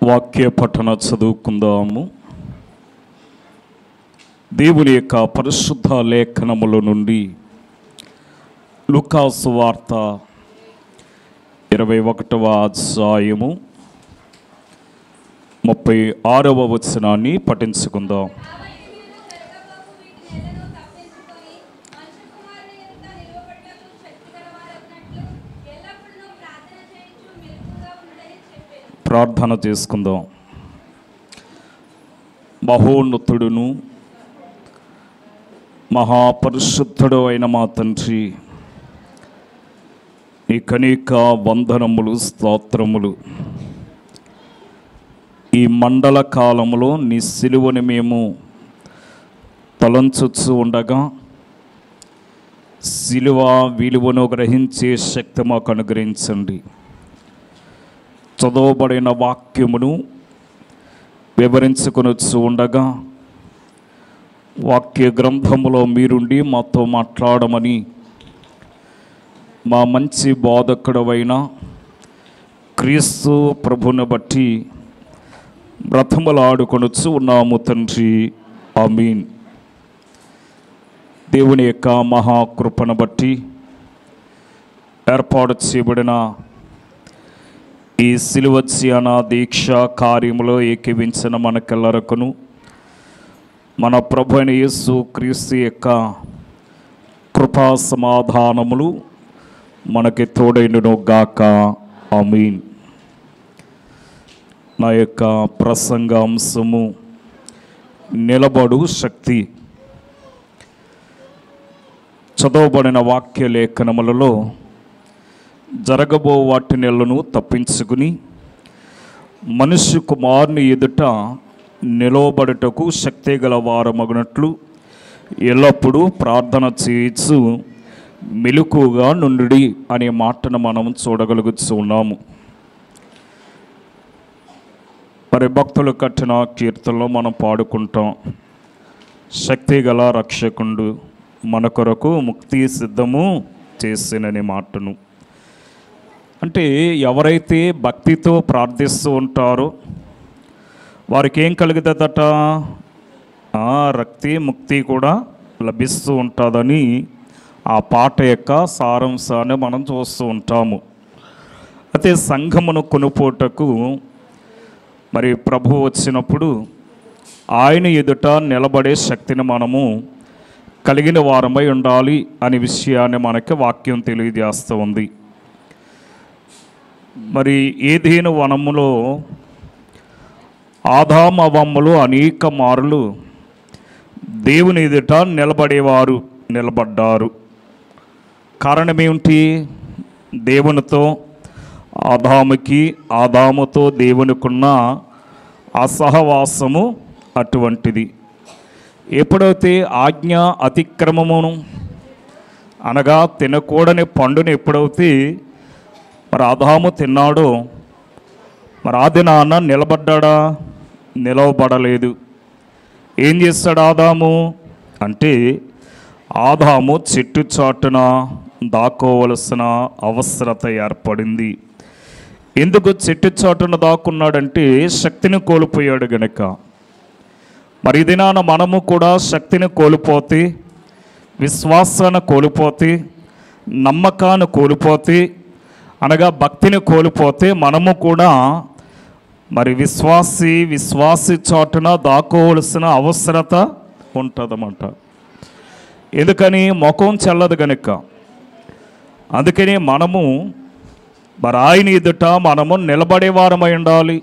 వాక్య పఠన చదువుకుందాము. దేవుని యొక్క పరిశుద్ధ లేఖనముల నుండి లూకా సువార్త 21వ అధ్యాయము 36వ వచనాన్ని పఠించుకుందాం. ప్రార్థన చేసుకుందాం. మహోన్నతుడును మహాపరిశుద్ధుడు అయిన మా తండ్రి, నీకు అనేక వందనములు, స్తోత్రములు. ఈ మండల కాలంలో నీ సిలువని మేము తలంచుచు ఉండగా సిలువ విలువను గ్రహించే శక్తి మాకు అనుగ్రహించండి. చదవబడిన వాక్యమును వివరించుకొనొచ్చు ఉండగా వాక్య గ్రంథములో మీరుండి మాతో మాట్లాడమని మా మంచి బోధకుడవైన క్రీస్తు ప్రభుని బట్టి బ్రతములాడుకొనొచ్చు ఉన్నాము తండ్రి, ఆమీన్. దేవుని యొక్క మహాకృపను బట్టి ఏర్పాటు చేయబడిన ఈ సిలువ ధ్యాన దీక్ష కార్యములో ఏకీవించిన మనకెల్లరకును మన ప్రభు అయిన యేసు క్రీస్తు యొక్క కృపా సమాధానములు మనకి తోడైనను గాక, ఆమీన్. నా యొక్క ప్రసంగాంశము నిలబడు శక్తి. చదవబడిన వాక్య లేఖనములలో జరగబో వాటి నెలను తప్పించుకుని మనుష్య కుమారుని ఎదుట నిలవబడుటకు శక్తి గల వారమగునట్లు ఎల్లప్పుడూ ప్రార్థన చేయొచ్చు మెలకువగా నుండి అనే మాటను మనం చూడగలుగుతున్నాము. మరి భక్తులు కట్టిన కీర్తనలో మనం పాడుకుంటాం, శక్తి గల రక్షకుండు మన కొరకు ముక్తి సిద్ధము చేసిననే మాటను. అంటే ఎవరైతే భక్తితో ప్రార్థిస్తూ ఉంటారో వారికి ఏం కలుగుతుందట? రక్తి ముక్తి కూడా లభిస్తూ ఉంటుందని ఆ పాట యొక్క సారాంశాన్ని మనం చూస్తూ ఉంటాము. అయితే సంఘమును కొనుపోటకు మరి ప్రభు వచ్చినప్పుడు ఆయన ఎదుట నిలబడే శక్తిని మనము కలిగిన వారమై ఉండాలి అనే విషయాన్ని మనకి వాక్యం తెలియజేస్తూ ఉంది. మరి ఏదేను వనములో ఆదాము అవ్వమ్మలు అనేక మారులు దేవుని ఎదుట నిలబడ్డారు. కారణమేమిటి? దేవునితో ఆదాముతో దేవునికున్న ఆ సహవాసము అటువంటిది. ఎప్పుడైతే ఆజ్ఞ అతిక్రమమును అనగా తినకూడని పండుని ఎప్పుడైతే మరి ఆదాము తిన్నాడో మరి ఆ దినాన నిలబడ్డా? నిలవబడలేదు. ఏం చేస్తాడు ఆదాము అంటే ఆదాము చెట్టు చాటున దాక్కోవలసిన అవసరత ఏర్పడింది. ఎందుకు చెట్టు చాటున దాక్కున్నాడంటే శక్తిని కోల్పోయాడు గనక. మరి ఈ దినాన మనము కూడా శక్తిని కోల్పోతే, విశ్వాసాన్ని కోల్పోతే, నమ్మకాన్ని కోల్పోతే అనగా భక్తిని కోల్పోతే మనము కూడా మరి విశ్వాసి చాటున దాక్కోవలసిన అవసరత ఉంటుందన్నమాట. ఎందుకని? ముఖం చెల్లదు కనుక. అందుకని మనము మరి ఆయన ఎదుట మనము నిలబడేవారమై ఉండాలి.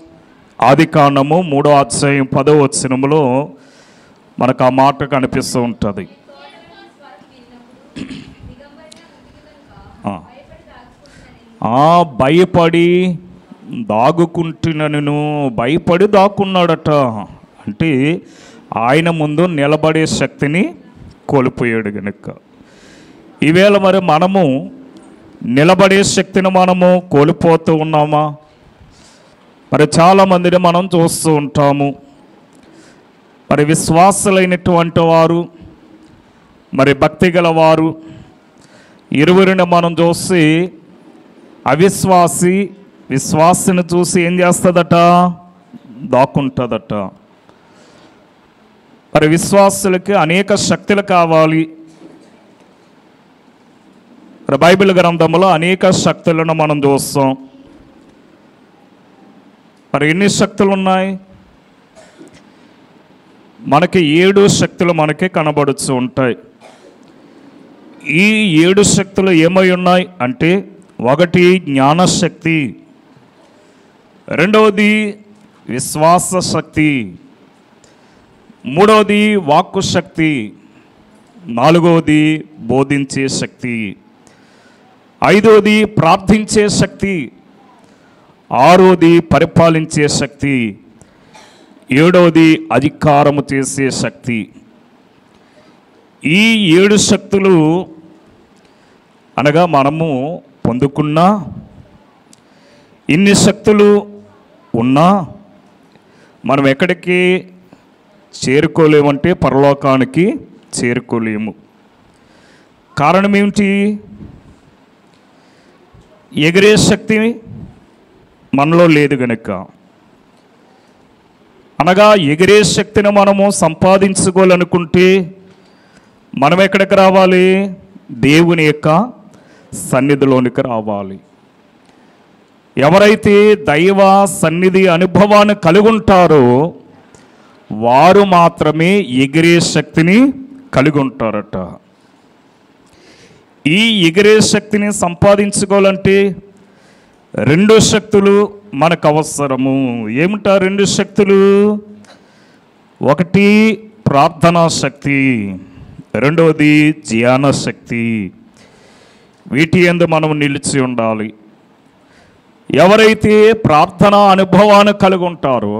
ఆదికాండము 3వ అధ్యాయం 10వ వచనములో మనకు ఆ మాట కనిపిస్తూ ఉంటుంది. భయపడి దాగుకుంటున్నాను, భయపడి దాక్కున్నాడట. అంటే ఆయన ముందు నిలబడే శక్తిని కోల్పోయాడు గనుక. ఈవేళ మరి మనము నిలబడే శక్తిని మనము కోల్పోతూ ఉన్నామా? మరి చాలామందిని మనం చూస్తూ ఉంటాము. మరి విశ్వాసులైనటువంటి వారు, మరి భక్తి గలవారు ఇరువురిని మనం చూసి అవిశ్వాసి విశ్వాసిని చూసి ఏం చేస్తుందట? దాక్కుంటుందట. మరి విశ్వాసులకి అనేక శక్తులు కావాలి. బైబిల్ గ్రంథంలో అనేక శక్తులను మనం చూస్తాం. మరి ఎన్ని శక్తులు ఉన్నాయి? మనకి 7 శక్తులు మనకి కనబడుతూ ఉంటాయి. ఈ 7 శక్తులు ఏమై ఉన్నాయి అంటే, ఒకటి జ్ఞానశక్తి, రెండవది విశ్వాస శక్తి, మూడవది వాక్కు శక్తి, నాలుగవది బోధించే శక్తి, ఐదవది ప్రార్థించే శక్తి, ఆరవది పరిపాలించే శక్తి, ఏడవది అధికారము చేసే శక్తి. ఈ 7 శక్తులు అనగా మనము పొందుకున్నా, ఇన్ని శక్తులు ఉన్నా మనం ఎక్కడికి చేరుకోలేమంటే పరలోకానికి చేరుకోలేము. కారణం ఏమిటి? ఎగిరే శక్తి మనలో లేదు గనుక. అనగా ఎగిరే శక్తిని మనము సంపాదించుకోవాలనుకుంటే మనం ఎక్కడికి రావాలి? దేవుని యొక్క సన్నిధిలోనికి రావాలి. ఎవరైతే దైవ సన్నిధి అనుభవాన్ని కలిగి ఉంటారో వారు మాత్రమే ఎగిరే శక్తిని కలిగి ఉంటారట. ఈ ఎగిరే శక్తిని సంపాదించుకోవాలంటే 2 శక్తులు మనకు అవసరము. ఏమిటా 2 శక్తులు? ఒకటి ప్రార్థనా శక్తి, రెండవది ధ్యాన శక్తి. వీటి యందు మనం నిలిచి ఉండాలి. ఎవరైతే ప్రార్థన అనుభవాన్ని కలిగి ఉంటారో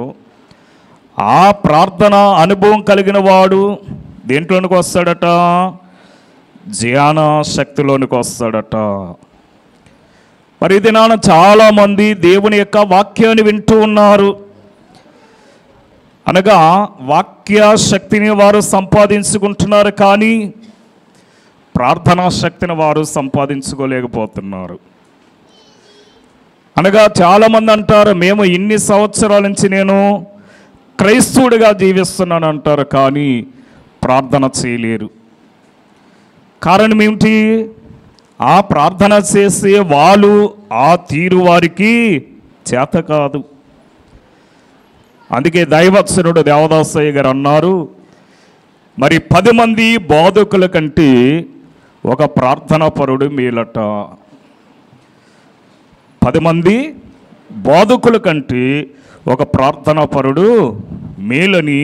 ఆ ప్రార్థన అనుభవం కలిగిన వాడు దేంట్లోనికి వస్తాడట? ధ్యాన శక్తిలోనికి వస్తాడట. మరి ఇది నాన్న చాలామంది దేవుని యొక్క వాక్యాన్ని వింటూ ఉన్నారు. అనగా వాక్య శక్తిని వారు సంపాదించుకుంటున్నారు, కానీ ప్రార్థనా శక్తిని వారు సంపాదించుకోలేకపోతున్నారు. అనగా చాలామంది అంటారు, మేము ఇన్ని సంవత్సరాల నుంచి నేను క్రైస్తవుడిగా జీవిస్తున్నాను అంటారు, కానీ ప్రార్థన చేయలేరు. కారణం ఏమిటి? ఆ ప్రార్థన చేసే వాళ్ళు ఆ తీరు వారికి చేత కాదు. అందుకే దైవత్సనుడు దేవదాసయ్య గారు అన్నారు, మరి 10 మంది బోధకుల కంటే ఒక ప్రార్థనా పరుడు మేలట. 10 మంది బోధకుల కంటే ఒక ప్రార్థనా పరుడు మేలని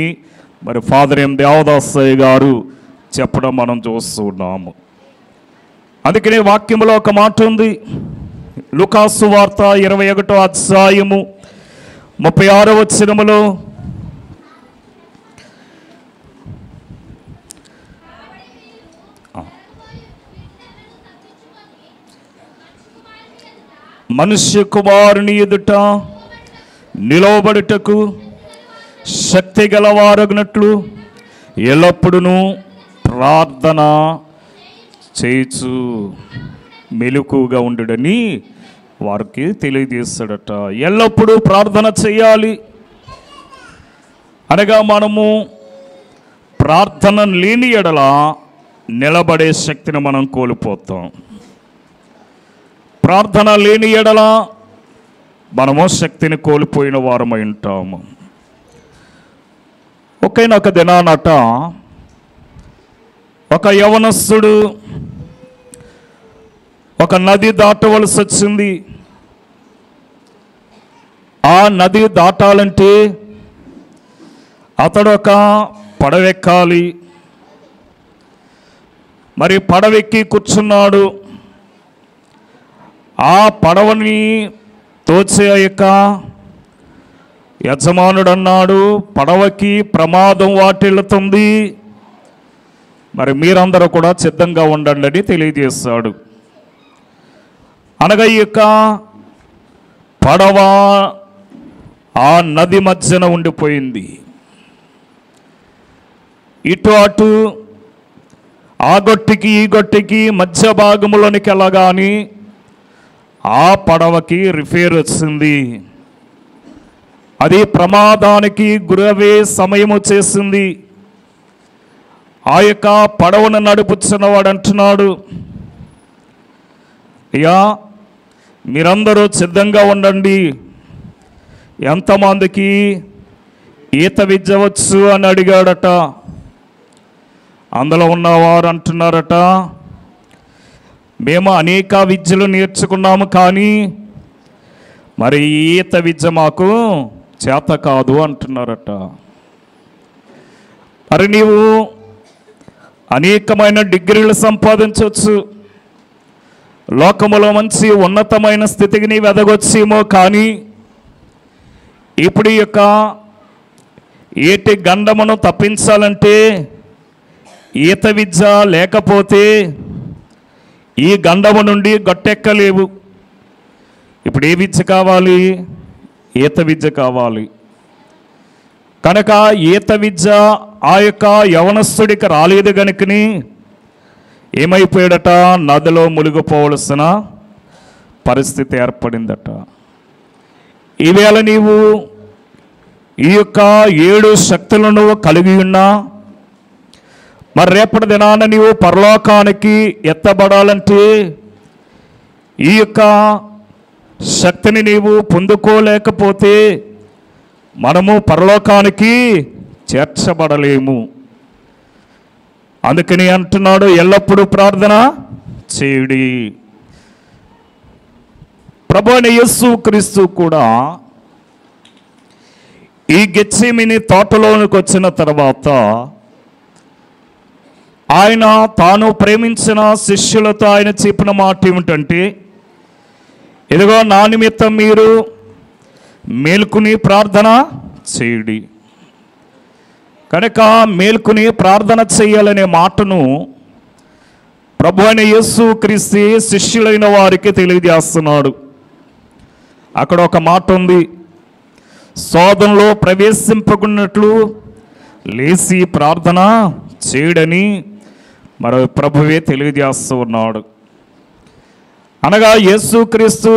మరి ఫాదర్ ఎం దేవదాసయ్య గారు చెప్పడం మనం చూస్తున్నాము. అందుకనే వాక్యంలో ఒక మాట ఉంది. లూకాసు వార్త 21వ అధ్యాయము 36వ వచనములో, మనుష్య కుమారుని ఎదుట నిలవబడుటకు శక్తి గలవారగినట్లు ఎల్లప్పుడూ ప్రార్థన చేయొచ్చు మెలకుగా ఉండుడని వారికి తెలియజేస్తాడట. ఎల్లప్పుడూ ప్రార్థన చేయాలి. అనగా మనము ప్రార్థన లేని ఎడల నిలబడే శక్తిని మనం కోల్పోతాం. ప్రార్థన లేని ఎడల మనము శక్తిని కోల్పోయిన వారమై ఉంటాము. ఒక దినానట ఒక యవనస్తుడు ఒక నది దాటవలసి వచ్చింది. ఆ నది దాటాలంటే అతడు ఒక పడవెక్కాలి. మరి పడవెక్కి కూర్చున్నాడు. ఆ పడవని తోచే యొక్క యజమానుడు అన్నాడు, పడవకి ప్రమాదం వాటిల్లుతుంది, మరి మీరందరూ కూడా సిద్ధంగా ఉండండి అని తెలియజేస్తాడు. అనగా ఈ యొక్క పడవ ఆ నది మధ్యన ఉండిపోయింది. ఇటు అటు ఆ గొట్టికి ఈ గొట్టికి మధ్య భాగంలోనికి వెళ్ళగాని ఆ పడవకి రిపేర్ వచ్చింది. అది ప్రమాదానికి గురవే సమయం వచ్చేసింది. ఆ యొక్క పడవను నడుపుతున్నవాడు అంటున్నాడు, అయ్యా మీరందరూ సిద్ధంగా ఉండండి, ఎంతమందికి ఈత విద్య వచ్చు అని అడిగాడట. అందులో ఉన్నవారు అంటున్నారట, మేము అనేక విద్యలు నేర్చుకున్నాము, కానీ మరి ఈత విద్య మాకు చేత కాదు అంటున్నారట. మరి నీవు అనేకమైన డిగ్రీలు సంపాదించవచ్చు, లోకములో మంచి ఉన్నతమైన స్థితికి నీవు ఎదగొచ్చేమో, కానీ ఇప్పుడు ఈ యొక్క ఏటి గండమును తప్పించాలంటే ఈత విద్య లేకపోతే ఈ గండము నుండి గట్టెక్కలేవు. ఇప్పుడు ఏ విద్య కావాలి? ఈత విద్య కావాలి. కనుక ఈత విద్య ఆ యొక్క యవనస్తుడికి రాలేదు కనుకని ఏమైపోయాడట, నదిలో మునిగిపోవలసిన పరిస్థితి ఏర్పడిందట. ఈవేళ నీవు ఈ యొక్క 7 శక్తులను కలిగి ఉన్నా, మరి రేపటి దినాన నీవు పరలోకానికి ఎత్తబడాలంటే ఈ యొక్క శక్తిని నీవు పొందుకోలేకపోతే మనము పరలోకానికి చేర్చబడలేము. అందుకని అంటున్నాడు, ఎల్లప్పుడూ ప్రార్థన చేయుడి. ప్రభువైన యేసు క్రీస్తు కూడా ఈ గెత్సేమనీ తోటలోనికి వచ్చిన తర్వాత ఆయన తాను ప్రేమించిన శిష్యులతో ఆయన చెప్పిన మాట ఏమిటంటే, ఇదిగో నా నిమిత్తం మీరు మేల్కొని ప్రార్థన చేయుడి. కనుక మేల్కొని ప్రార్థన చేయాలనే మాటను ప్రభువైన యేసు క్రీస్తు శిష్యులైన వారికి తెలియజేస్తున్నాడు. అక్కడ ఒక మాట ఉంది, శోధనలో ప్రవేశింపకున్నట్లు లేచి ప్రార్థన చేయడని మరి ప్రభువే తెలియజేస్తూ ఉన్నాడు. అనగా యేసుక్రీస్తు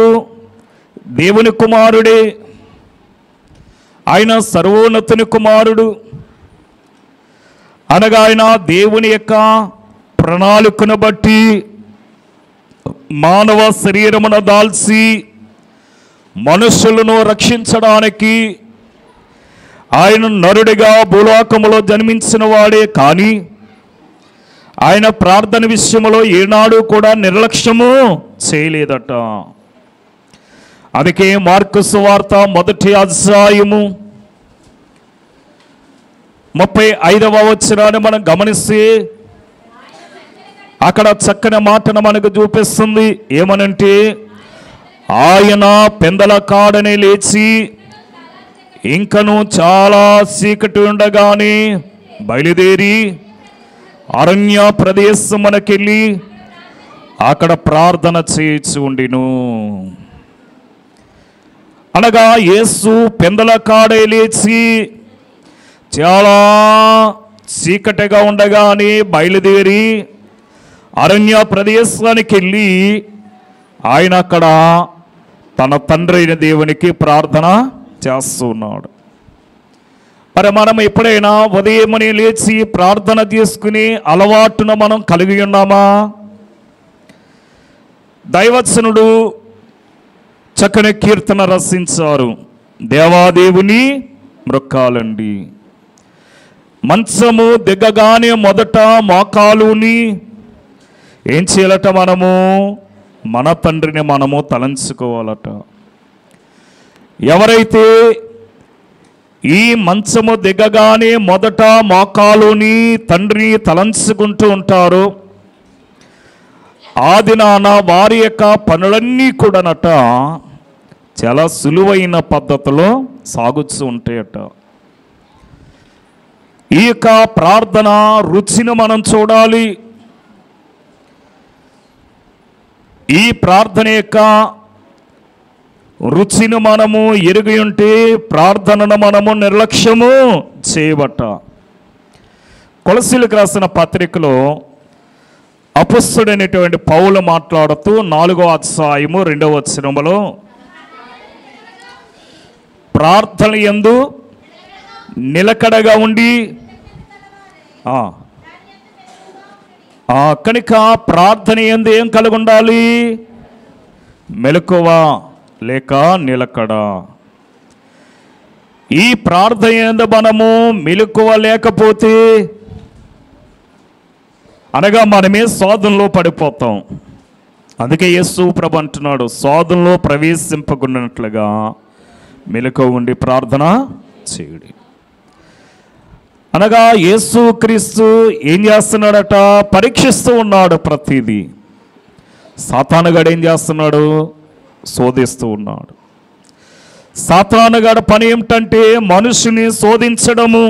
దేవుని కుమారుడే, ఆయన సర్వోన్నతుని కుమారుడు. అనగా ఆయన దేవుని యొక్క ప్రణాళికను బట్టి మానవ శరీరమును దాల్చి మనుషులను రక్షించడానికి ఆయన నరుడిగా భూలోకములో జన్మించిన వాడే, కానీ ఆయన ప్రార్థన విషయంలో ఏనాడు కూడా నిర్లక్ష్యము చేయలేదట. అందుకే మార్కు సువార్త 1వ అధ్యాయము 35వ వచనాన్ని మనం గమనిస్తే అక్కడ చక్కని మాటను మనకు చూపిస్తుంది. ఏమనంటే, ఆయన పెందల కాడనే లేచి ఇంకను చాలా చీకటి ఉండగానే బయలుదేరి అరణ్య ప్రదేశమునకెళ్ళి అక్కడ ప్రార్థన చేయించి ఉండిను. అనగా యేసు పెందల కాడే లేచి చాలా చీకటిగా ఉండగానే బయలుదేరి అరణ్య ప్రదేశానికి వెళ్ళి ఆయన అక్కడ తన తండ్రి అయిన దేవునికి ప్రార్థన చేస్తున్నాడు. మరి మనం ఎప్పుడైనా ఉదయమని లేచి ప్రార్థన చేసుకుని అలవాటును మనం కలిగి ఉన్నామా? దైవచనుడు చక్కని కీర్తన రచించారు, దేవాదేవుని మ్రొక్కాలండి. మంచము దిగ్గగానే మొదట మోకాలుని ఏం చేయాలట? మనము మన తండ్రిని మనము తలంచుకోవాలట. ఎవరైతే ఈ మంచము దిగగానే మొదట మోకాలుని తండ్రిని తలంచుకుంటూ ఉంటారో ఆ దినాన వారి యొక్క పనులన్నీ కూడానట చాలా సులువైన పద్ధతిలో సాగుతూ ఉంటాయట. ఈ యొక్క ప్రార్థన రుచిని మనం చూడాలి. ఈ ప్రార్థన యొక్క రుచిని మనము ఎరిగి ఉంటే ప్రార్థనను మనము నిర్లక్ష్యము చేయబట్ట. కొలసీలకు రాసిన పత్రికలో అపొస్తలుడైనటువంటి పౌలు మాట్లాడుతూ 4వ అధ్యాయము 2వ వచనములో ప్రార్థన యందు నిలకడగా ఉండి కనుక ప్రార్థన యందు ఏం కలిగి ఉండాలి? మెలకువ లేక నిలకడ. ఈ ప్రార్థన యందు మనము మెలకువ లేకపోతే అనగా మనమే శోధనలో పడిపోతాం. అందుకే యేసు ప్రభు అంటున్నాడు, శోధనలో ప్రవేశింపకున్నట్లుగా మెలకువ ఉండి ప్రార్థన చేయుడి. అనగా యేసు క్రీస్తు ఏం చేస్తున్నాడట? పరీక్షిస్తూ ఉన్నాడు ప్రతిదీ. సాతానుగాడు ఏం చేస్తున్నాడు? శోధిస్తూ ఉన్నాడు. సాతానుగాడు పని ఏమిటంటే మనుషుని శోధించడము.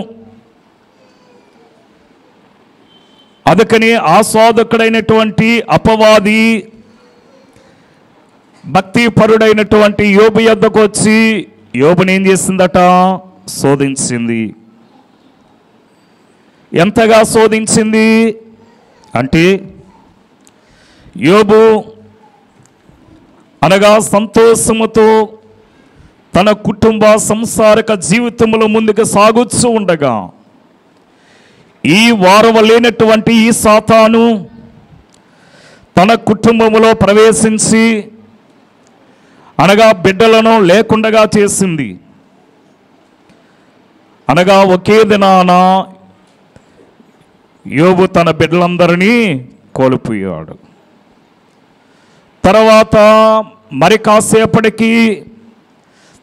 అందుకని ఆ శోధకుడైనటువంటి అపవాది భక్తిపరుడైనటువంటి యోబు యొద్దకు వచ్చి యోబుని ఏం చేసిందట? శోధించింది. ఎంతగా శోధించింది అంటే, యోబు అనగా సంతోషముతో తన కుటుంబ సంసారిక జీవితంలో ముందుకు సాగుతూ ఉండగా ఈ వారవలేనటువంటి ఈ సాతాను తన కుటుంబంలో ప్రవేశించి అనగా బిడ్డలను లేకుండా చేసింది. అనగా ఒకే దినాన యోబు తన బిడ్డలందరినీ కోల్పోయాడు. తర్వాత మరి కాసేపటికి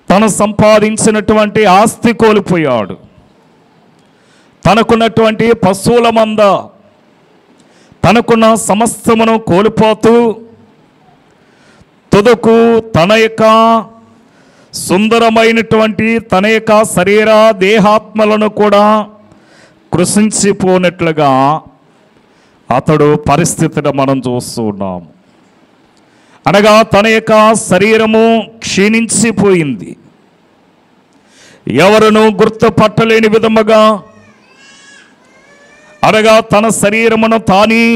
తను సంపాదించినటువంటి ఆస్తి కోల్పోయాడు. తనకున్నటువంటి పశువుల మంద, తనకున్న సమస్తమును కోల్పోతూ తుదకు తన యొక్క సుందరమైనటువంటి తన యొక్క శరీర దేహాత్మలను కూడా కృషించిపోనట్లుగా అతడు పరిస్థితిని మనం చూస్తూ ఉన్నాం. అనగా తన యొక్క శరీరము క్షీణించిపోయింది. ఎవరును గుర్తుపట్టలేని విధముగా అనగా తన శరీరమును తాని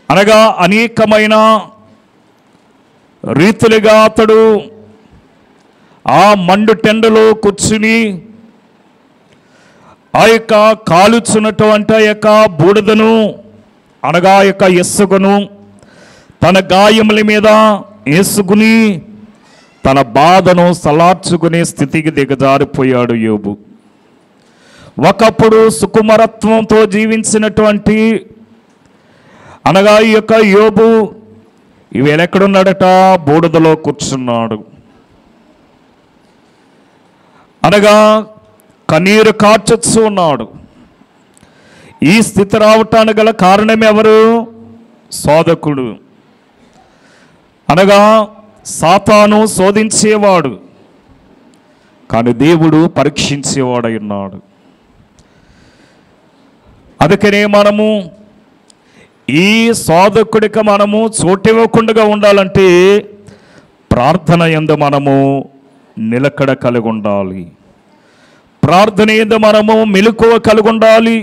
అనగా అనేకమైన రీతులుగా అతడు ఆ మండు టెండలో కూర్చుని ఆ యొక్క కాలుచున్నటువంటి ఆ యొక్క బూడిదను అనగా ఆ యొక్క ఇసుకను తన గాయముల మీద వేసుకుని తన బాధను సలార్చుకునే స్థితికి దిగజారిపోయాడు యోబు. ఒకప్పుడు సుకుమారత్వంతో జీవించినటువంటి అనగా ఈ యొక్క యోబు ఈవేళ ఎక్కడున్నాడట? బూడిదలో కూర్చున్నాడు. అనగా కన్నీరు కార్చొచ్చు ఉన్నాడు. ఈ స్థితి రావటానికి గల కారణం ఎవరు? శోధకుడు. అనగా సాతాను శోధించేవాడు, కానీ దేవుడు పరీక్షించేవాడై ఉన్నాడు. అందుకనే మనము ఈ శోధకుడికి మనము చోటివ్వకుండా ఉండాలంటే ప్రార్థన యందు మనము నిలకడ కలిగి ఉండాలి. ప్రార్థన యందు మనము మెలకువ కలిగి ఉండాలి.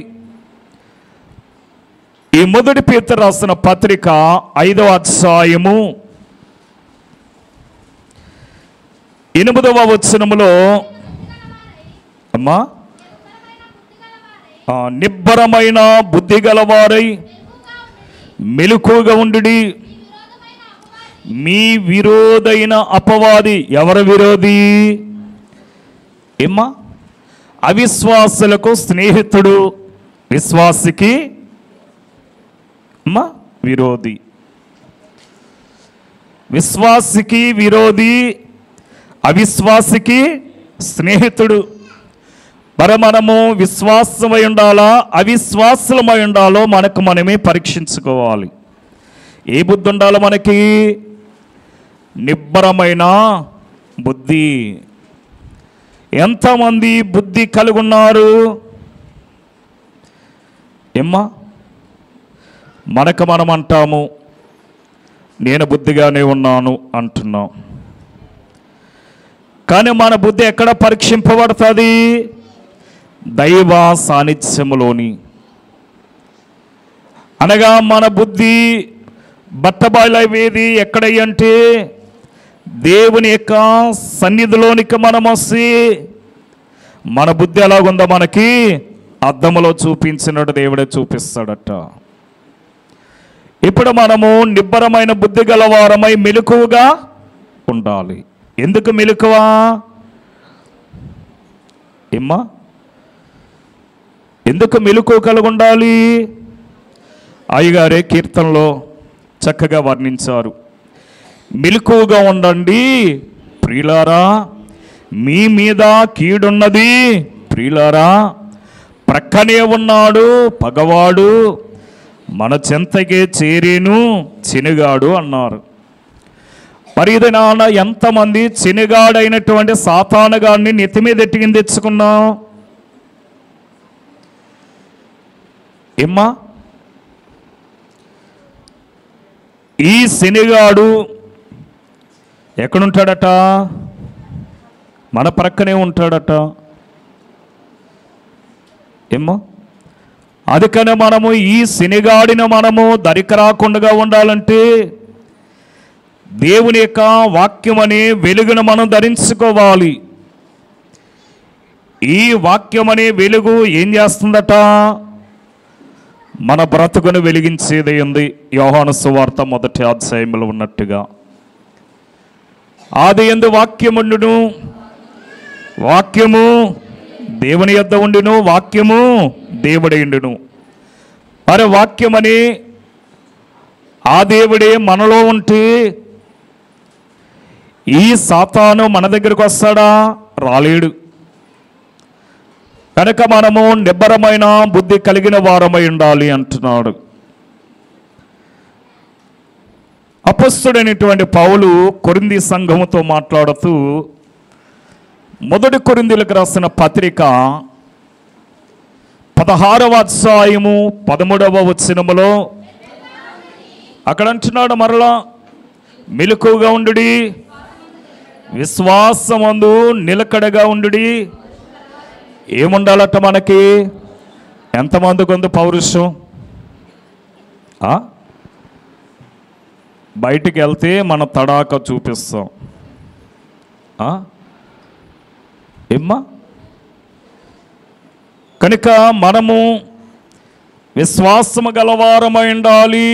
ఈ మొదటి పేతురు రాసిన పత్రిక 5వ అధ్యాయము 8వ వచనములో అమ్మా నిబ్బరమైన బుద్ధి గలవారై మెలకువగా ఉండుడి. మీ విరోధైన అపవాది ఎవరి విరోధి? ఏమ్మా? అవిశ్వాసులకు స్నేహితుడు, విశ్వాసికి అమ్మా విరోధి. విశ్వాసికి విరోధి, అవిశ్వాసికి స్నేహితుడు. మరి మనము విశ్వాసమై ఉండాలా, అవిశ్వాసమై ఉండాలో మనకు మనమే పరీక్షించుకోవాలి. ఏ బుద్ధి ఉండాలో మనకి? నిబ్బరమైన బుద్ధి. ఎంతమంది బుద్ధి కలిగి ఉన్నారు? ఏమ్మా? మనకు మనం అంటాము నేను బుద్ధిగానే ఉన్నాను అంటున్నాం, కానీ మన బుద్ధి ఎక్కడ పరీక్షింపబడుతుంది? దైవ సాన్నిధ్యములోని. అనగా మన బుద్ధి బట్టబయలయ్యేది ఎక్కడంటే దేవుని యొక్క సన్నిధిలోనికి మనం వస్తే మన బుద్ధి ఎలాగుందో మనకి అద్దములో చూపించినట్టు దేవుడే చూపిస్తాడట. ఇప్పుడు మనము నిబ్బరమైన బుద్ధి గలవారమై మెలకువగా ఉండాలి. ఎందుకు మెలకువా ఏమ్మా? ఎందుకు మెలకువ కలిగి ఉండాలి? అయ్యగారే కీర్తనలో చక్కగా వర్ణించారు. మెలకువగా ఉండండి ప్రియులారా, మీ మీద కీడున్నది ప్రియులారా, ప్రక్కనే ఉన్నాడు పగవాడు, మన చెంతకే చేరేను చినుగాడు అన్నారు. మరి ఇది నాన్న ఎంతమంది చినుగాడైనటువంటి సాతానుగాడిని నెత్తి మీద ఎట్టుకుని తెచ్చుకున్నాం ఏమ్మా? ఈ శనిగాడు ఎక్కడుంటాడట? మన ప్రక్కనే ఉంటాడట ఏమ్మా? అందుకనే మనము ఈ శనిగాడిని మనము దరికి రాకుండా ఉండాలంటే దేవుని యొక్క వాక్యం అనే వెలుగును మనం ధరించుకోవాలి. ఈ వాక్యం అనే వెలుగు ఏం చేస్తుందట? మన బ్రతుకును వెలిగించేది ఉంది. యోహాను సువార్త 1వ అధ్యాయంలో ఉన్నట్టుగా, ఆది యందు వాక్యముండును, వాక్యము దేవుని యొద్ద ఉండును, వాక్యము దేవుడైండును. మరి వాక్యమని ఆ దేవుడే మనలో ఉంటే ఈ సాతాను మన దగ్గరకు వస్తాడా? రాలేడు. కనుక మనము నిబ్బరమైన బుద్ధి కలిగిన వారమై ఉండాలి అంటున్నాడు. అపొస్తలుడైనటువంటి పౌలు కొరింథీ సంఘముతో మాట్లాడుతూ 1 కొరింథీయులకు రాసిన పత్రిక 16వ అధ్యాయము 13వ వచనములో అక్కడ అంటున్నాడు, మరలా మెలకువగా ఉండుడి, విశ్వాసమందు నిలకడగా ఉండుడి. ఏముండాలట మనకి? ఎంతమందికి ఉంది పౌరుషం? బయటికి వెళ్తే మన తడాక చూపిస్తాం ఏమ్మా? కనుక మనము విశ్వాసము గలవారమై ఉండాలి.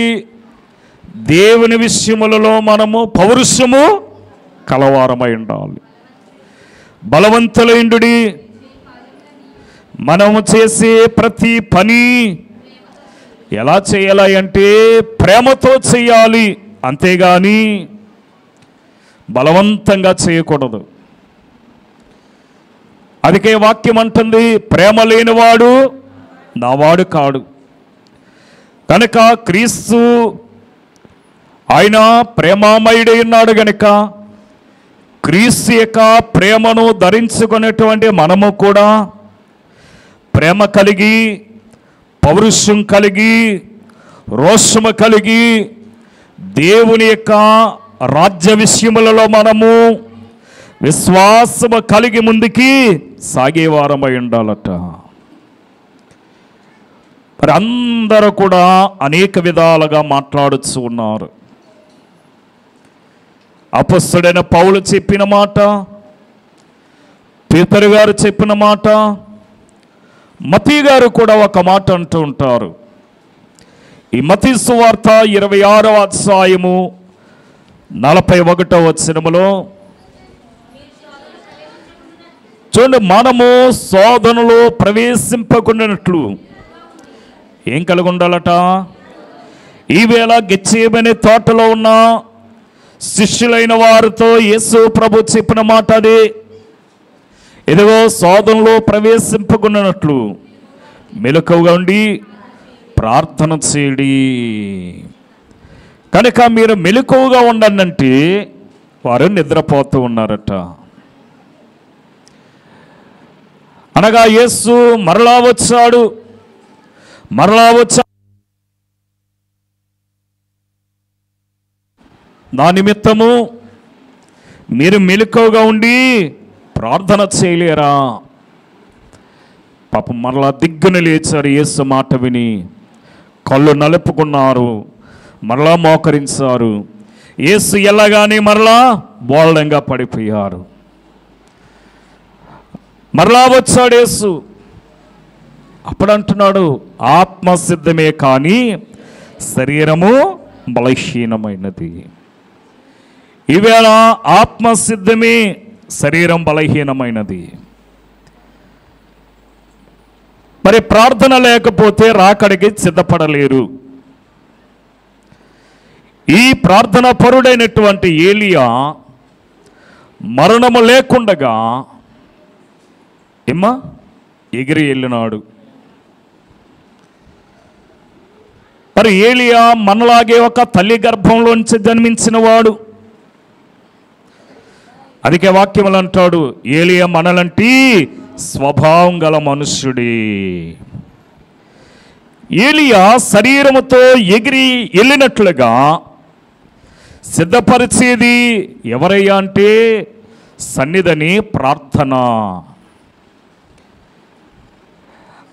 దేవుని విషయములలో మనము పౌరుషము కలవారమై ఉండాలి. బలవంతులైండుడి. మనము చేసే ప్రతి పని ఎలా చేయాలి అంటే ప్రేమతో చేయాలి, అంతేగాని బలవంతంగా చేయకూడదు. అందుకే వాక్యం అంటుంది, ప్రేమ లేనివాడు నావాడు కాడు. కనుక క్రీస్తు ఆయన ప్రేమామయుడై ఉన్నాడు గనుక క్రీస్తు యొక్క ప్రేమను ధరించుకునేటువంటి మనము కూడా ప్రేమ కలిగి, పౌరుషం కలిగి, రోషము కలిగి దేవుని యొక్క రాజ్య విషయములలో మనము విశ్వాసము కలిగి ముందుకి సాగేవారమై ఉండాలట. మరి అందరూ కూడా అనేక విధాలుగా మాట్లాడుతూ ఉన్నారు. అపొస్తలుడైన పౌలు చెప్పిన మాట, పేతురు గారు చెప్పిన మాట, మత్తయి గారు కూడా ఒక మాట అంటూ ఉంటారు. ఈ మత్తయి సువార్త 26వ అధ్యాయము 41వ వచనములో చూడండి, మనము శోధనలో ప్రవేశింపకుండానట్లు ఏం కలిగి ఉండాలట? ఈవేళ గెత్సేమనే తోటలో ఉన్న శిష్యులైన వారితో యేసు ప్రభు చెప్పిన మాట అది. ఇదిగో శోధనలో ప్రవేశింపకుండానట్లు మెలకువగా ఉండి ప్రార్థన చేయడి. కనుక మీరు మెలకువగా ఉండండి అంటే వారు నిద్రపోతూ ఉన్నారట. అనగా యేసు మరలా వచ్చాడు. నా నిమిత్తము మీరు మెలకువగా ఉండి ప్రార్థన చేయలేరా? పాపం మరలా దిగ్గున లేచారు. యేసు మాట విని కళ్ళు నలుపుకున్నారు, మరలా మోకరించారు. యేసు వెళ్ళగానే మరలా బోళంగా పడిపోయారు. మరలా వచ్చాడు యేసు. అప్పుడు అంటున్నాడు, ఆత్మ సిద్ధమే కానీ శరీరము బలహీనమైనది. ఈవేళ ఆత్మ సిద్ధమే, శరీరం బలహీనమైనది. మరి ప్రార్థన లేకపోతే రాకడికి సిద్ధపడలేరు. ఈ ప్రార్థన పరుడైనటువంటి ఏలియా మరణము లేకుండగా ఎగిరి వెళ్ళినాడు. మరి ఏలియా మనలాగే ఒక తల్లి గర్భంలోంచి జన్మించిన వాడు. అందుకే వాక్యములు అంటాడు, ఏలియా మనలంటి స్వభావం గల మనుష్యుడే. ఏలియా శరీరముతో ఎగిరి వెళ్ళినట్లుగా సిద్ధపరిచేది ఎవరయ్యా అంటే సన్నిధిని ప్రార్థన.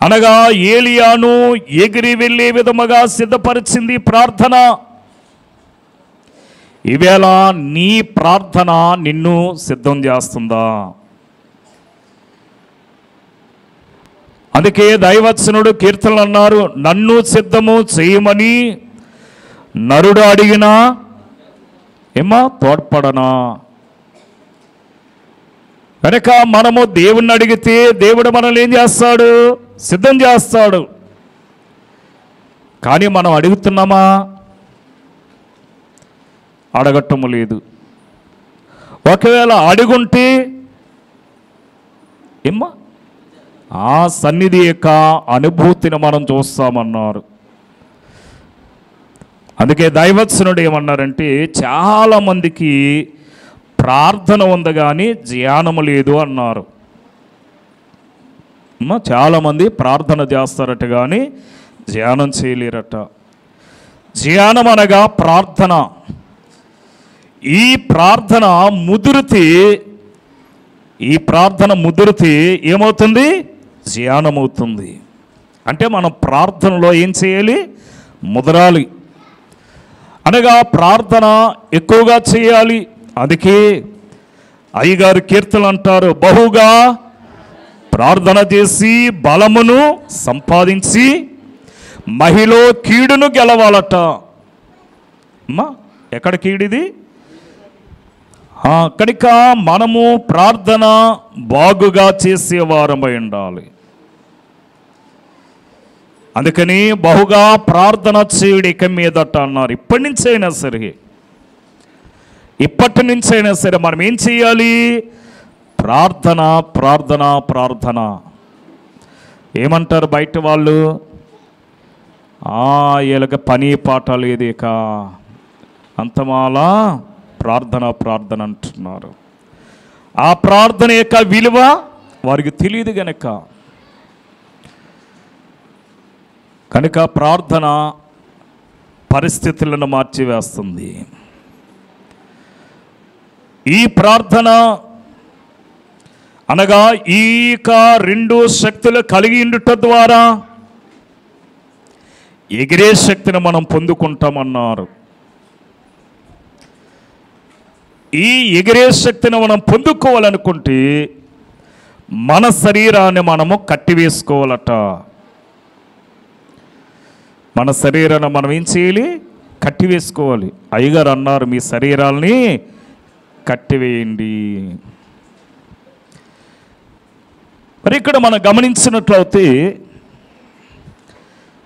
అనగా ఏలియాను ఎగిరి వెళ్ళే విధముగా సిద్ధపరిచింది ప్రార్థన. ఈవేళ నీ ప్రార్థన నిన్ను సిద్ధం చేస్తుందా? అందుకే దైవచనుడు కీర్తనలు అన్నారు, నన్ను సిద్ధము చేయమని నరుడు అడిగినా తోడ్పడనా. కనుక మనము దేవుణ్ణి అడిగితే దేవుడు మనల్ని ఏం చేస్తాడు? సిద్ధం చేస్తాడు. కానీ మనం అడుగుతున్నామా? అడగటము లేదు. ఒకవేళ అడుగుంటే ఆ సన్నిధి యొక్క అనుభూతిని మనం చూస్తామన్నారు. అందుకే దైవత్సనుడు ఏమన్నారంటే, చాలామందికి ప్రార్థన ఉంది కానీ ధ్యానము లేదు అన్నారు. చాలామంది ప్రార్థన చేస్తారట కానీ ధ్యానం చేయలేరట. ధ్యానం అనగా ప్రార్థన. ఈ ప్రార్థన ముదిరితే ఏమవుతుంది? ధ్యానమవుతుంది. అంటే మనం ప్రార్థనలో ఏం చేయాలి? ముదరాలి. అనగా ప్రార్థన ఎక్కువగా చేయాలి. అందుకే అయ్యగారు కీర్తనలు అంటారు, బహుగా ప్రార్థన చేసి బలమును సంపాదించి మహిలో కీడును గెలవాలట. ఎక్కడ కీడిది? కనుక మనము ప్రార్థన బాగుగా చేసేవారమై ఉండాలి. అందుకని బహుగా ప్రార్థన చేయుడు ఇక మీదట అన్నారు. ఇప్పటి నుంచైనా సరే మనం ఏం చేయాలి? ప్రార్థన ప్రార్థన ప్రార్థన. ఏమంటారు బయట వాళ్ళు? వీళ్ళకి పని పాట లేదు, ఇక అంతమాలా ప్రార్థన ప్రార్థన అంటున్నారు. ఆ ప్రార్థన యొక్క విలువ వారికి తెలియదు కనుక ప్రార్థన పరిస్థితులను మార్చివేస్తుంది. ఈ ప్రార్థన అనగా ఈ రెండు శక్తులు కలిగి ఉండుట ద్వారా ఎగిరే శక్తిని మనం పొందుకుంటామన్నారు. ఈ ఎగిరే శక్తిని మనం పొందుకోవాలనుకుంటే మన శరీరాన్ని మనము కట్టివేసుకోవాలట. మన శరీరాన్ని మనం ఏం చేయాలి? కట్టివేసుకోవాలి. అయ్యగారు అన్నారు, మీ శరీరాల్ని కట్టివేయండి. మరి ఇక్కడ మనం గమనించినట్లయితే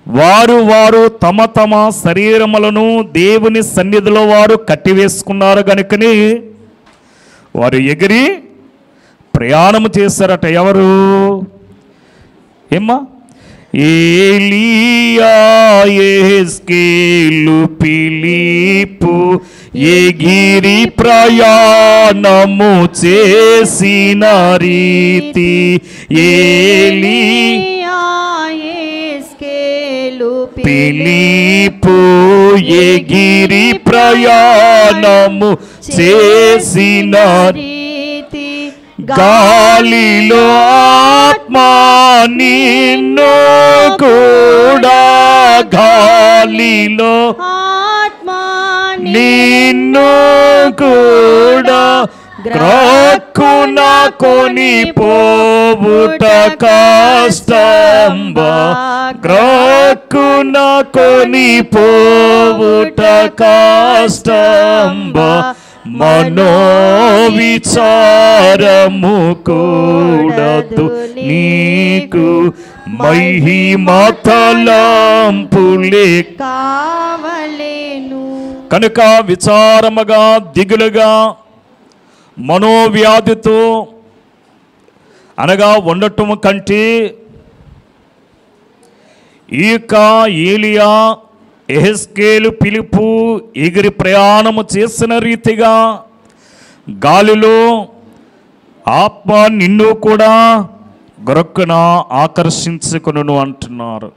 వారు తమ తమ శరీరములను దేవుని సన్నిధిలో వారు కట్టివేసుకున్నారు కనుకని వారు ఎగిరి ప్రయాణము చేశారట. ఎవరు? ఏలియా, యెహెజ్కేలు, ఫిలిప్పు ఎగిరి ప్రయాణము చేసిన రీతి. ఏలియా, యెహెజ్కేలు, ఫిలిప్పు ఎగిరి ప్రయాణము చేసిన రీతి. గాలిలో ఆత్మ నిన్ను కూడా, గాలిలో ఆత్మ నిన్ను కూడా గ్రక్కున కొని పోవుట కష్టంబా, గ్రక్కున కొని పోవుట కష్టంబా, మనోవిచారము కూడదు నీకు, మహిమ తలంపులే కావలేను. కనుక విచారముగా దిగులుగా మనోవ్యాధితో అనగా ఉండటం కంటే ఈ యొక్క ఏలియా యెహెజ్కేలు పిలుపు ఎగిరి ప్రయాణము చేసిన రీతిగా గాలిలో ఆత్మ నిన్ను కూడా గొరక్కున ఆకర్షించుకొనును అంటున్నారు.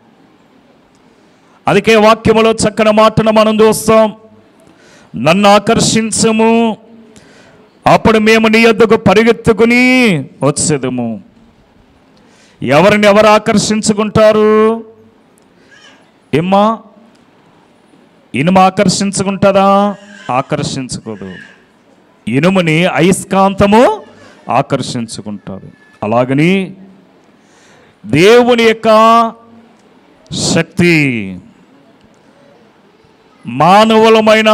అందుకే వాక్యములో చక్కని మాటను మనం చూస్తాం, నన్ను ఆకర్షించము, అప్పుడు మేము నీ యొద్దకు పరిగెత్తుకుని వచ్చేదము. ఎవరిని ఎవరు ఆకర్షించుకుంటారు? ఏమ్మా, ఇనుము ఆకర్షించుకుంటుందా? ఆకర్షించుకోదు. ఇనుముని అయస్కాంతము ఆకర్షించుకుంటారు. అలాగని దేవుని యొక్క శక్తి మానవులమైన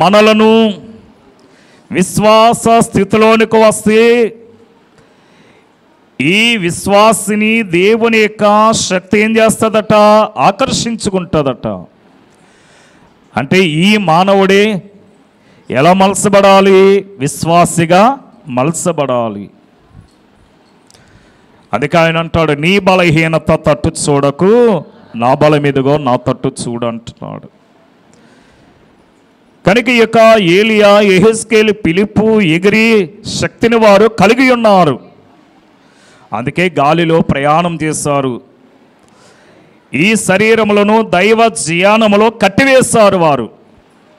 మనలను విశ్వాస స్థితిలోనికి వస్తే ఈ విశ్వాసిని దేవుని యొక్క శక్తి ఏం చేస్తుందట? ఆకర్షించుకుంటుందట. అంటే ఈ మానవుడే ఎలా మలసబడాలి? విశ్వాసిగా మలసబడాలి. అందుకే ఆయన అంటాడు, నీ బలహీనత తట్టు చూడకు, నా బలం ఎదుగో నా తట్టు చూడు అంటున్నాడు. కనుక ఈ యొక్క ఏలియా యెహెజ్కేలు పిలుపు ఎగిరి శక్తిని వారు కలిగి ఉన్నారు. అందుకే గాలిలో ప్రయాణం చేశారు. ఈ శరీరములను దైవ జ్ఞానములో కట్టివేశారు వారు.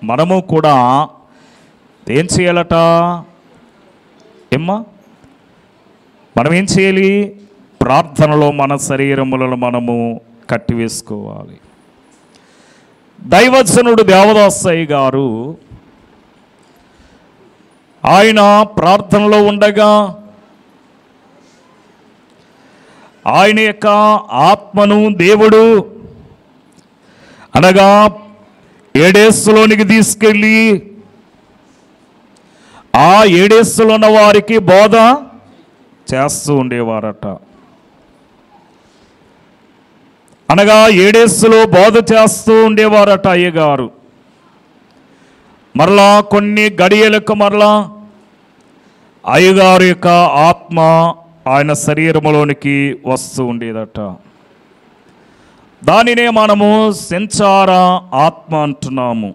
మనము కూడా ఏం చేయాలట? ఏమ్మా, మనం ఏం చేయాలి? ప్రార్థనలో మన శరీరములను మనము కట్టివేసుకోవాలి. దైవజనుడు దేవదాసయ్య గారు ఆయన ప్రార్థనలో ఉండగా ఆయన యొక్క ఆత్మను దేవుడు అనగా ఏడేసులోనికి తీసుకెళ్ళి ఆ ఏడేసులో ఉన్న వారికి బోధ చేస్తూ ఉండేవారట. అనగా ఏడేసులో బోధ చేస్తూ ఉండేవారట అయ్యగారు. మరలా కొన్ని గడియలకు మరలా అయ్యగారు యొక్క ఆత్మ ఆయన శరీరంలోనికి వస్తూ ఉండేదట. దానినే మనము సంచార ఆత్మ అంటున్నాము.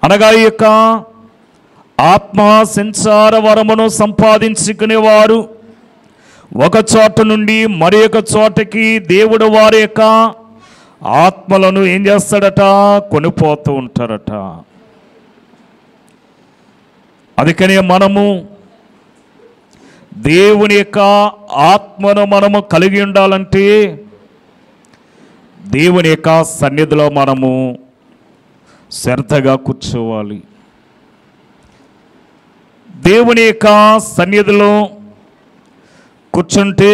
అనగా ఈ యొక్క ఆత్మ సంచార వరమును సంపాదించుకునేవారు ఒక చోట నుండి మరి ఒక చోటకి దేవుడు వారి యొక్క ఆత్మలను ఏం చేస్తాడట? కొనిపోతూ ఉంటారట. అందుకనే మనము దేవుని యొక్క ఆత్మను మనము కలిగి ఉండాలంటే దేవుని యొక్క సన్నిధిలో మనము శ్రద్ధగా కూర్చోవాలి. దేవుని యొక్క సన్నిధిలో కూర్చుంటే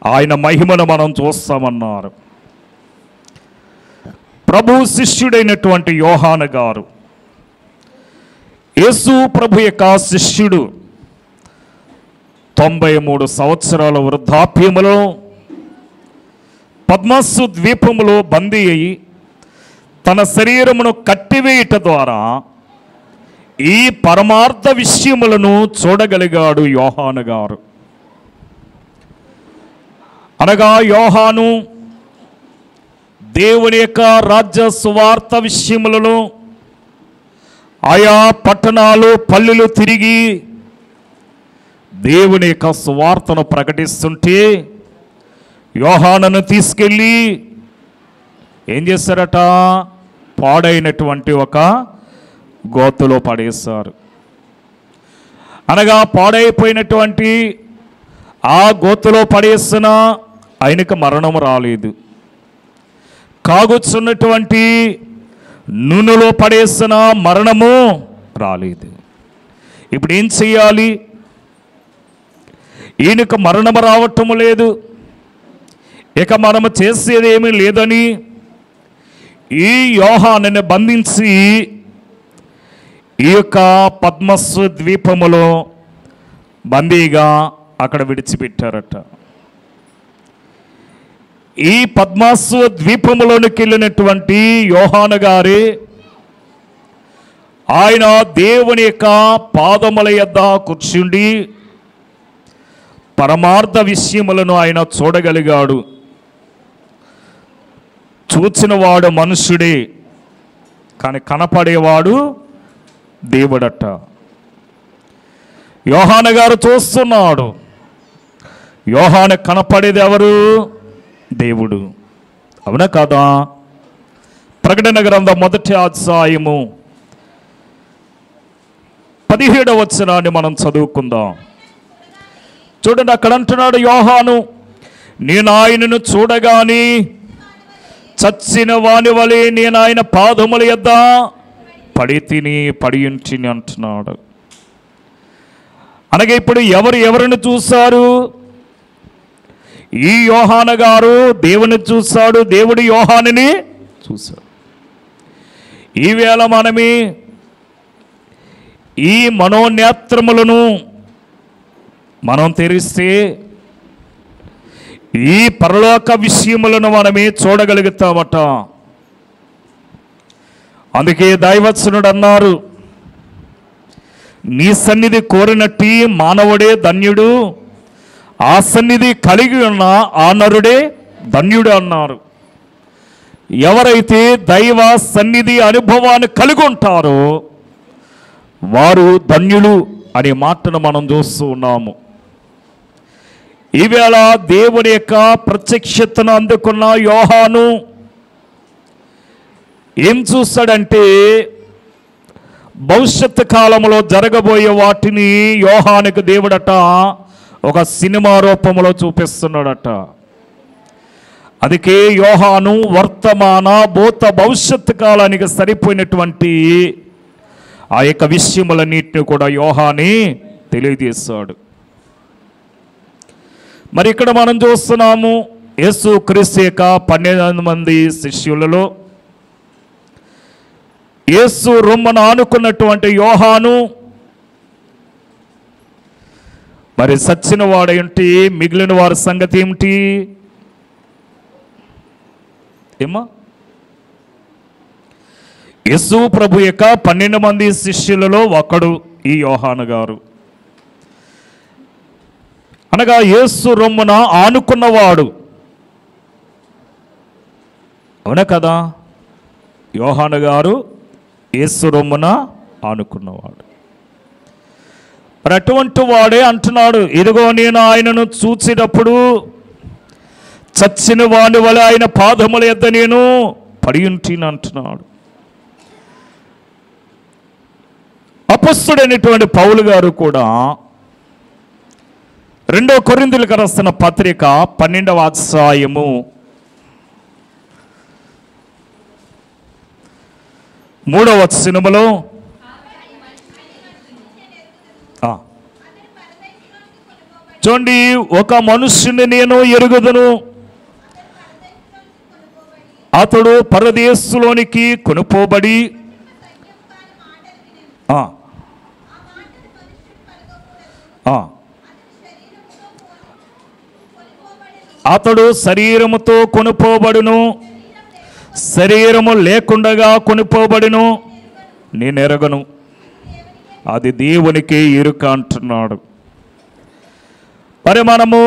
ఆయన మహిమను మనం చూస్తామన్నారు. ప్రభు శిష్యుడైనటువంటి యోహాను గారు, యేసు ప్రభు యొక్క శిష్యుడు, 93 సంవత్సరాల వృద్ధాప్యములో పద్మస్సు ద్వీపములో బందీ అయి తన శరీరమును కట్టివేయుట ద్వారా ఈ పరమార్థ విషయములను చూడగలిగాడు యోహాను గారు. అనగా యోహాను దేవుని యొక్క రాజ్య సువార్త విషయములలో ఆయా పట్టణాలు పల్లెలు తిరిగి దేవుని యొక్క సువార్తను ప్రకటిస్తుంటే యోహానును తీసుకెళ్ళి ఏం చేశారట? పాడైనటువంటి ఒక గోతులో పడేశారు. అనగా పాడైపోయినటువంటి ఆ గోతులో పడేసిన ఆయనకు మరణం రాలేదు. కాగుచున్నటువంటి నూనెలో పడేసిన మరణము రాలేదు. ఇప్పుడు ఏం చెయ్యాలి? ఈయనకు మరణము రావటము లేదు, ఇక మనము చేసేది ఏమీ లేదని ఈ యోహానుని బంధించి ఈ యొక్క పద్మస్సు ద్వీపములో బందీగా అక్కడ విడిచిపెట్టారట. ఈ పద్మస్సు ద్వీపములోనికి వెళ్ళినటువంటి యోహాను గారి ఆయన దేవుని యొక్క పాదముల యొద్ద కూర్చుండి పరమార్థ విషయములను ఆయన చూడగలిగాడు. చూచినవాడు మనుష్యుడే, కానీ కనపడేవాడు దేవుడట. యోహాను గారు చూస్తున్నాడు, యోహాను కనపడేది ఎవరు? దేవుడు. అవునా కాదా? ప్రకటన గ్రంథం 1వ అధ్యాయము 17వ వచనాన్ని మనం చదువుకుందాం. చూడండి, అక్కడ అంటున్నాడు యోహాను, నేను ఆయనను చూడగాని చచ్చిన వాని వలె నేను ఆయన పాదముల యొద్ద పడి ఉంటిని అంటున్నాడు. అనగా ఇప్పుడు ఎవరిని చూశారు? ఈ యోహాను గారు దేవుని చూశాడు, దేవుడు యోహానుని చూశాడు. ఈవేళ మనమే ఈ మనోనేత్రములను మనం తెరిస్తే ఈ పరలోక విషయములను మనమే చూడగలుగుతామట. అందుకే దైవవచనుడు అన్నారు, నీ సన్నిధి కోరినట్టి మానవుడే ధన్యుడు, ఆ సన్నిధి కలిగి ఉన్న ఆ నరుడే ధన్యుడు అన్నారు. ఎవరైతే దైవ సన్నిధి అనుభవాన్ని కలిగి ఉంటారో వారు ధన్యులు అనే మాటను మనం చూస్తూ ఉన్నాము. ఈవేళ దేవుని యొక్క ప్రత్యక్షతను అందుకున్న యోహాను ఏం చూస్తాడంటే భవిష్యత్తు కాలంలో జరగబోయే వాటిని యోహానుకు దేవుడట ఒక సినిమా రూపంలో చూపిస్తున్నాడట. అందుకే యోహాను వర్తమాన భూత భవిష్యత్తు కాలానికి సరిపోయినటువంటి ఆ యొక్క విషయములన్నింటినీ కూడా యోహానే తెలియజేస్తాడు. మరి ఇక్కడ మనం చూస్తున్నాము, యేసు క్రీస్తు యొక్క 12 మంది శిష్యులలో యేసు రొమ్మను ఆనుకున్నటువంటి యోహాను మరి సచ్చిన వాడేంటి, మిగిలిన వారి సంగతి ఏమిటి? ఏమా యేసు ప్రభు యొక్క 12 మంది శిష్యులలో ఒకడు ఈ యోహాను గారు. అనగా యేసు రొమ్మున ఆనుకున్నవాడు. అవునా కదా? యోహాను గారు యేసు రొమ్మున ఆనుకున్నవాడు. మరి అటువంటి వాడే అంటున్నాడు, ఇదిగో నేను ఆయనను చూసినప్పుడు చచ్చిన వాని వలె ఆయన పాదముల యొద్ద నేను పడి ఉంటిని అంటున్నాడు. అపొస్తలుడైనటువంటి పౌలు గారు కూడా 2 కొరింథీయులకు రాసిన పత్రిక 12వ అధ్యాయము 3వ వచనములో చూడండి, ఒక మనుష్యుని నేను ఎరుగుదును, అతడు పరదేశంలోనికి కొనుపోబడి అతడు శరీరముతో కొనుపోబడును, శరీరము లేకుండగా కొనుపోబడును, నేను ఎరగను, అది దేవునికి ఎరుక అంటున్నాడు. మరి మనము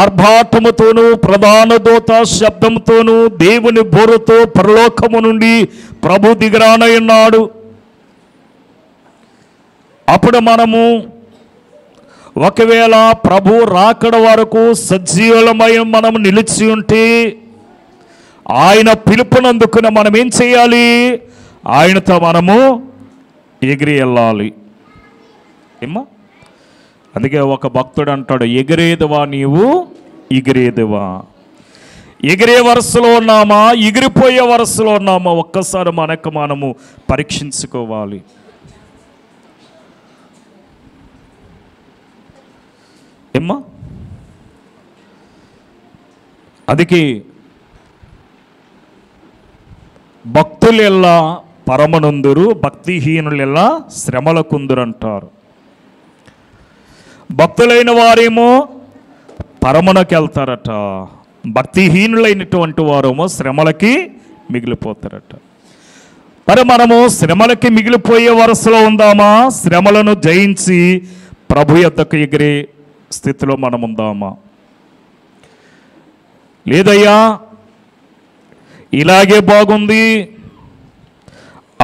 ఆర్భాటముతోనూ ప్రధాన దూత శబ్దంతోనూ దేవుని బోరుతో పరలోకము నుండి ప్రభు దిగిరానయ్యున్నాడు. అప్పుడు మనము ఒకవేళ ప్రభు రాకడ వరకు సజీవులమై మనం నిలిచి ఉంటే ఆయన పిలుపునందుకుని మనం ఏం చేయాలి? ఆయనతో మనము ఎగిరి వెళ్ళాలి. ఏమ్మా, అందుకే ఒక భక్తుడు అంటాడు, ఎగిరేదువా నీవు ఎగిరేదువా. ఎగిరే వరుసలో ఉన్నామా, ఎగిరిపోయే వరుసలో ఉన్నామా? ఒక్కసారి మనము పరీక్షించుకోవాలి. ఏమ్మా? అదికి భక్తులు ఎల్లా పరమనందురు, భక్తిహీనులు ఎల్లా శ్రమల కుందురు అంటారు. భక్తులైన వారేమో పరమునకు వెళ్తారట, భక్తిహీనులైనటువంటి వారేమో శ్రమలకి మిగిలిపోతారట. మరి మనము శ్రమలకి మిగిలిపోయే వరుసలో ఉందామా? శ్రమలను జయించి ప్రభు యొద్దకు ఎగిరే స్థితిలో మనం ఉందామా? లేదయ్యా, ఇలాగే బాగుంది,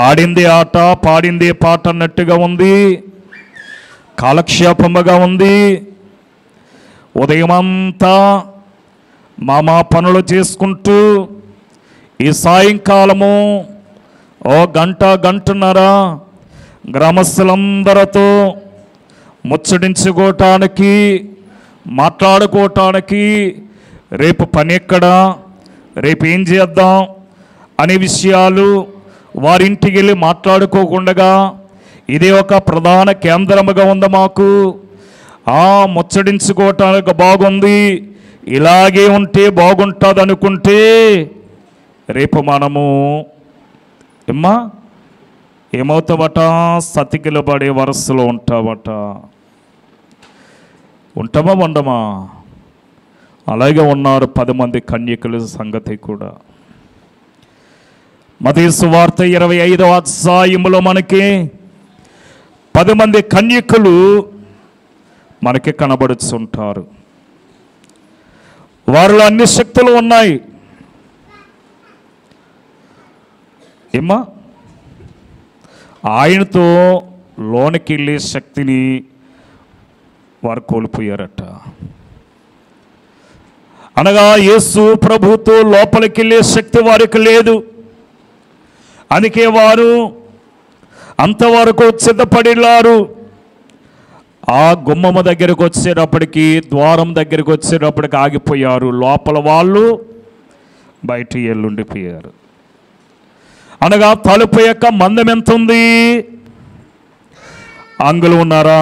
ఆడిందే ఆట పాడిందే పాట అన్నట్టుగా ఉంది, కాలక్షేపముగా ఉంది, ఉదయమంతా మా పనులు చేసుకుంటూ ఈ సాయంకాలము గంటన్నర గ్రామస్తులందరితో ముచ్చడించుకోవటానికి, మాట్లాడుకోవటానికి, రేపు పని ఎక్కడా, రేపు ఏం చేద్దాం అనే విషయాలు వారింటికి వెళ్ళి మాట్లాడుకోకుండా ఇదే ఒక ప్రధాన కేంద్రముగా ఉంది మాకు. ముచ్చడించుకోవటానికి బాగుంది, ఇలాగే ఉంటే బాగుంటుంది అనుకుంటే రేపు మనము ఏమవుతావట? సతికిలబడే వరుసలో ఉంటావట. ఉంటామా ఉండమా? అలాగే ఉన్నారు 10 మంది కన్యకుల సంగతి కూడా. మత్తయి సువార్త 25వ అధ్యాయములో మనకి 10 మంది కన్యకులు మనకి కనబడుతుంటారు. వారిలో అన్ని శక్తులు ఉన్నాయి. ఏమ్మా? ఆయనతో లోనికి వెళ్ళే శక్తిని వారు కోల్పోయారట. అనగా యేసు ప్రభుతో లోపలికి వెళ్ళే శక్తి వారికి లేదు. అందుకే వారు అంతవరకు సిద్ధపడిలారు. ఆ గుమ్మము దగ్గరకు వచ్చేటప్పటికి, ద్వారం దగ్గరికి వచ్చేటప్పటికి ఆగిపోయారు. లోపల వాళ్ళు బయట ఎల్లుండిపోయారు. అనగా తలుపు యొక్క మందం ఎంత ఉంది? అంగుళం ఉన్నారా?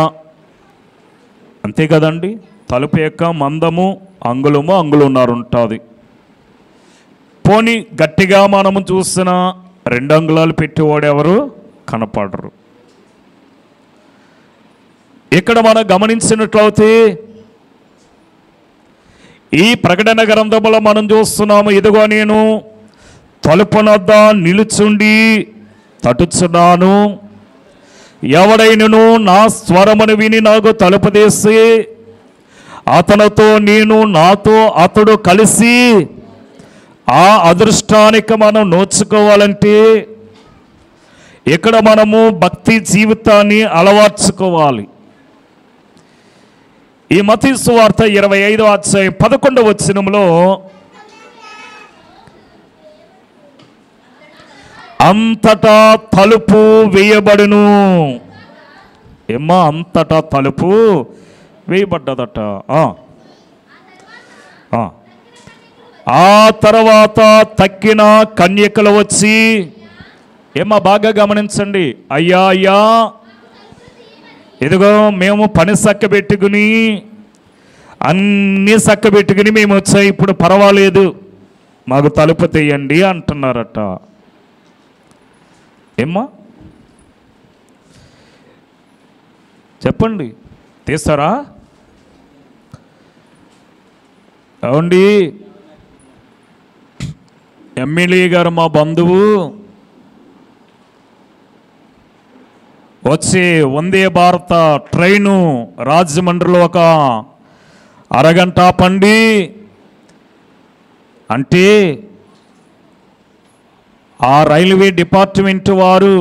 అంతే కదండి. తలుపు యొక్క మందము అంగుళం ఉంటుంది. పోనీ గట్టిగా మనము చూసిన 2 అంగుళాలు పెట్టేవాడు ఎవరు కనపడరు. ఇక్కడ మనం గమనించినట్లయితే ఈ ప్రకటన గ్రంథంలో మనం చూస్తున్నాము, ఇదిగో నేను తలుపునొద్ద నిలుచుండి తట్టుచున్నాను, ఎవడైనను నా స్వరమును విని నాకు తలుపు తీసి అతనితో నేను, నాతో అతడు కలిసి ఆ అదృష్టానికి మనం నోచుకోవాలంటే ఇక్కడ మనము భక్తి జీవితాన్ని అలవర్చుకోవాలి. ఈ మత్తయి సువార్త 25వ అధ్యాయం 11వ వచనంలో అంతటా తలుపు వేయబడును. ఏమ్మా? అంతటా తలుపు వేయబడ్డదట. ఆ తర్వాత తక్కిన కన్యకలు వచ్చి, ఏమ్మా బాగా గమనించండి, అయ్యా ఇదిగో మేము పని చక్కబెట్టుకుని అన్నీ చక్కబెట్టుకుని మేము వచ్చాయి, ఇప్పుడు పర్వాలేదు మాకు తలుపు తీయండి అంటున్నారట. ఏమ్మా చెప్పండి, తీస్తారా? ఏమండి, ఎమ్మెల్యే గారు మా బంధువు వచ్చి వందే భారత ట్రైను రాజమండ్రిలో ఒక అరగంట పండి అంటే ఆ రైల్వే డిపార్ట్మెంట్ వారు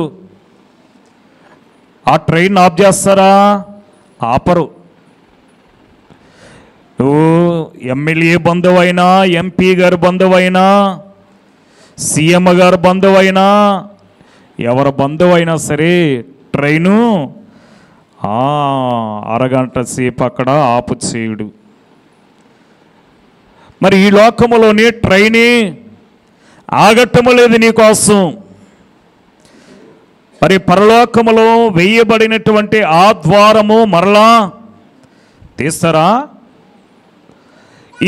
ఆ ట్రైన్ ఆఫ్ చేస్తారా? ఆపరు. నువ్వు ఎమ్మెల్యే బంధువైనా, ఎంపీ గారి బంధువైనా, సీఎం గారి బంధువైనా, ఎవరి బంధువైనా సరే ట్రైను అరగంట సేపు అక్కడ ఆపు చేయుడు. మరి ఈ లోకములోని ట్రైనే ఆగటము లేదు నీకోసం. మరి పరలోకములో వేయబడినటువంటి ఆ ద్వారము మరలా తీస్తారా?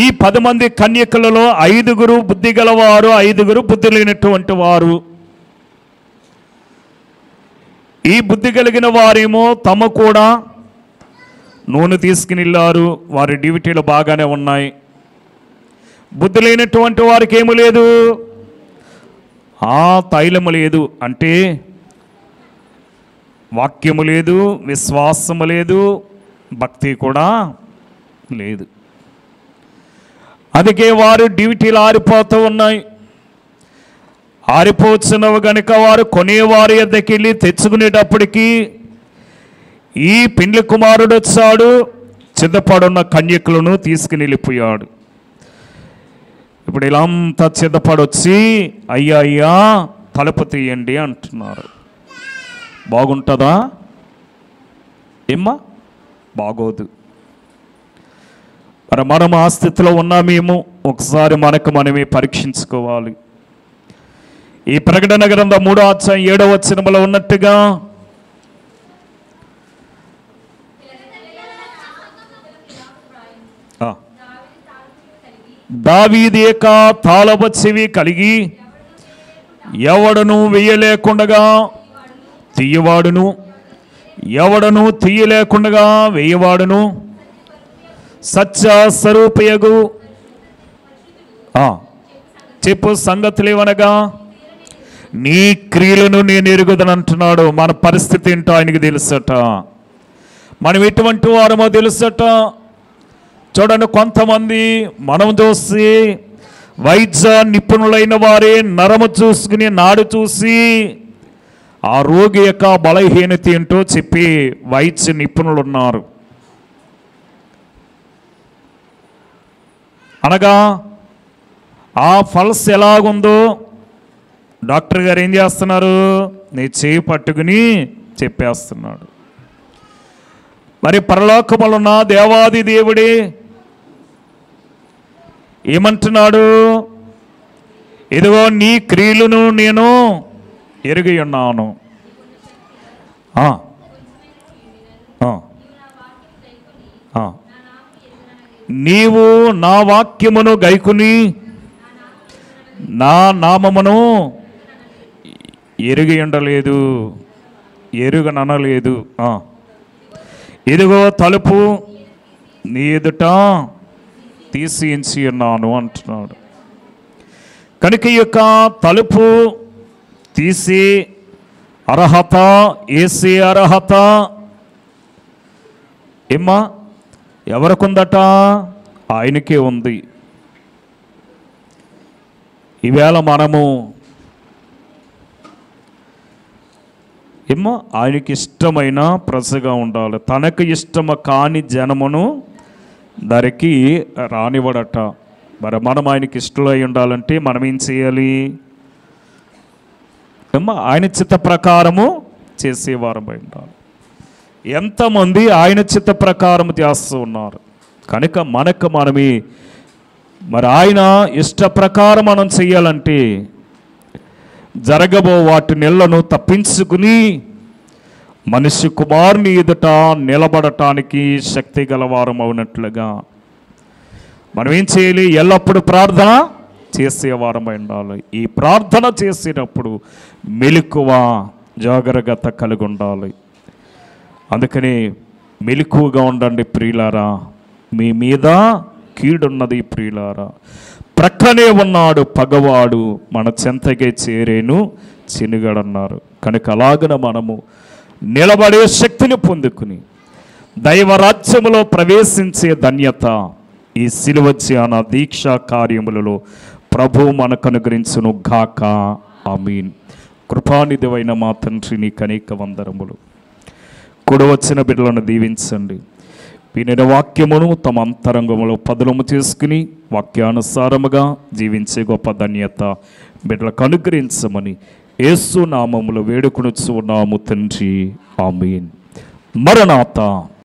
ఈ 10 మంది కన్యకలలో 5 బుద్ధి గలవారు, 5 బుద్ధి లేనటువంటి వారు. ఈ బుద్ధి కలిగిన వారేమో తమ కూడా నూనె తీసుకుని వెళ్ళారు, వారి డ్యూటీలు బాగానే ఉన్నాయి. బుద్ధి లేనటువంటి వారికి ఏమీ లేదు, తైలము లేదు, అంటే వాక్యము లేదు, విశ్వాసము లేదు, భక్తి కూడా లేదు. అందుకే వారు డ్యూటీలు ఆరిపోతూ ఉన్నాయి. ఆరిపోతున్నవి కనుక వారు కొనేవారి యొద్దకు వెళ్ళి తెచ్చుకునేటప్పటికీ ఈ పెండ్లి కుమారుడు వచ్చాడు, సిద్ధపడున్న కన్యకులను తీసుకుని వెళ్ళిపోయాడు. ఇప్పుడు ఇలా అంతా సిద్ధపడొచ్చి అయ్యా అయ్యా తలుపు తీయండి అంటున్నారు. బాగుంటుందా? ఏమ్మా బాగోదు. మరి మనం ఆ స్థితిలో ఉన్నామేమో ఒకసారి మనకు మనమే పరీక్షించుకోవాలి. ఈ ప్రకటన గ్రంథం 3వ అధ్యాయం 7వ వచనములో ఉన్నట్టుగా దావీదు యొక్క తాళపు చెవి కలిగి ఎవడను వేయలేకుండగా తీయవాడును, ఎవడను తీయలేకుండగా వేయవాడును, సత్య స్వరూపయగు చెప్పు సంగతులేవనగా నీ క్రియలను నేను ఎరుగుదనంటున్నాడు. మన పరిస్థితి ఏంటో ఆయనకి తెలుసట, మనం ఎటువంటి వారమో తెలుసట. చూడండి, కొంతమంది మనం చూసి వైద్య నిపుణులైన వారే నరము చూసుకుని నాడు చూసి ఆ రోగి యొక్క బలహీనత ఏంటో చెప్పి వైద్య నిపుణులు ఉన్నారు. అనగా ఆ పల్స్ ఎలాగుందో డాక్టర్ గారు ఏం చేస్తున్నారు, నీ చేయి పట్టుకుని చెప్పేస్తున్నాడు. మరి పరలోకములున్న దేవాది దేవుడే ఏమంటున్నాడు, ఇదిగో నీ క్రియలను నేను ఎరిగి ఉన్నాను, నీవు నా వాక్యమును గైకుని నా నామమును ఎరిగి ఉండలేదు, ఎరుగననలేదు. ఇదిగో తలుపు నీ ఎదుట తీసి ఎంచి ఉన్నాను అంటున్నాడు. కనుక ఈ యొక్క తలుపు తీసి అర్హత, ఏసే అర్హత ఏమ్మా ఎవరికుందట? ఆయనకే ఉంది. ఈవేళ మనము ఏమో ఆయనకి ఇష్టమైన ప్రజగా ఉండాలి. తనకు ఇష్టము కాని జనమును దరికి రానివ్వడట. మరి మనం ఆయనకి ఇష్టమై ఉండాలంటే మనం ఏం చేయాలి? ఏమో ఆయన చిత్త ప్రకారము చేసేవారమై ఉండాలి. ఎంతమంది ఆయన చిత్త ప్రకారము చేస్తూ ఉన్నారు. కనుక మనకు మనమే మరి ఆయన ఇష్ట ప్రకారం మనం చెయ్యాలంటే జరగబో వాటి నెలను తప్పించుకుని మనిషి కుమారుని ఎదుట నిలబడటానికి శక్తి గలవారం అవునట్లుగా మనం ఏం చేయాలి? ఎల్లప్పుడూ ప్రార్థన చేసేవారమై ఉండాలి. ఈ ప్రార్థన చేసేటప్పుడు మెలకువ, జాగ్రత్త కలిగి ఉండాలి. అందుకని మెలకువగా ఉండండి ప్రియులారా. మీ మీద కీడున్నది ప్రియులారా. ప్రక్కనే ఉన్నాడు పగవాడు, మన చెంతకే చేరేను చినుగడన్నారు. కనుక అలాగన మనము నిలబడే శక్తిని పొందుకుని దైవరాజ్యములో ప్రవేశించే ధన్యత ఈ శిలువ ధ్యాన దీక్షా కార్యములలో ప్రభు మనకు అనుగ్రహించును గాక. ఆమీన్. కృపానిధివైన మా తండ్రి, నీకు అనేక వందనములు. కూడవచ్చిన బిడ్డలను దీవించండి. వినిన వాక్యమును తమ అంతరంగములో పదులము చేసుకుని వాక్యానుసారముగా జీవించే గొప్ప ధన్యత బిడ్డలకు అనుగ్రహించమని యేసు నామములో వేడుకొనుచున్నాము తండ్రి. ఆమేన్. మరణాత.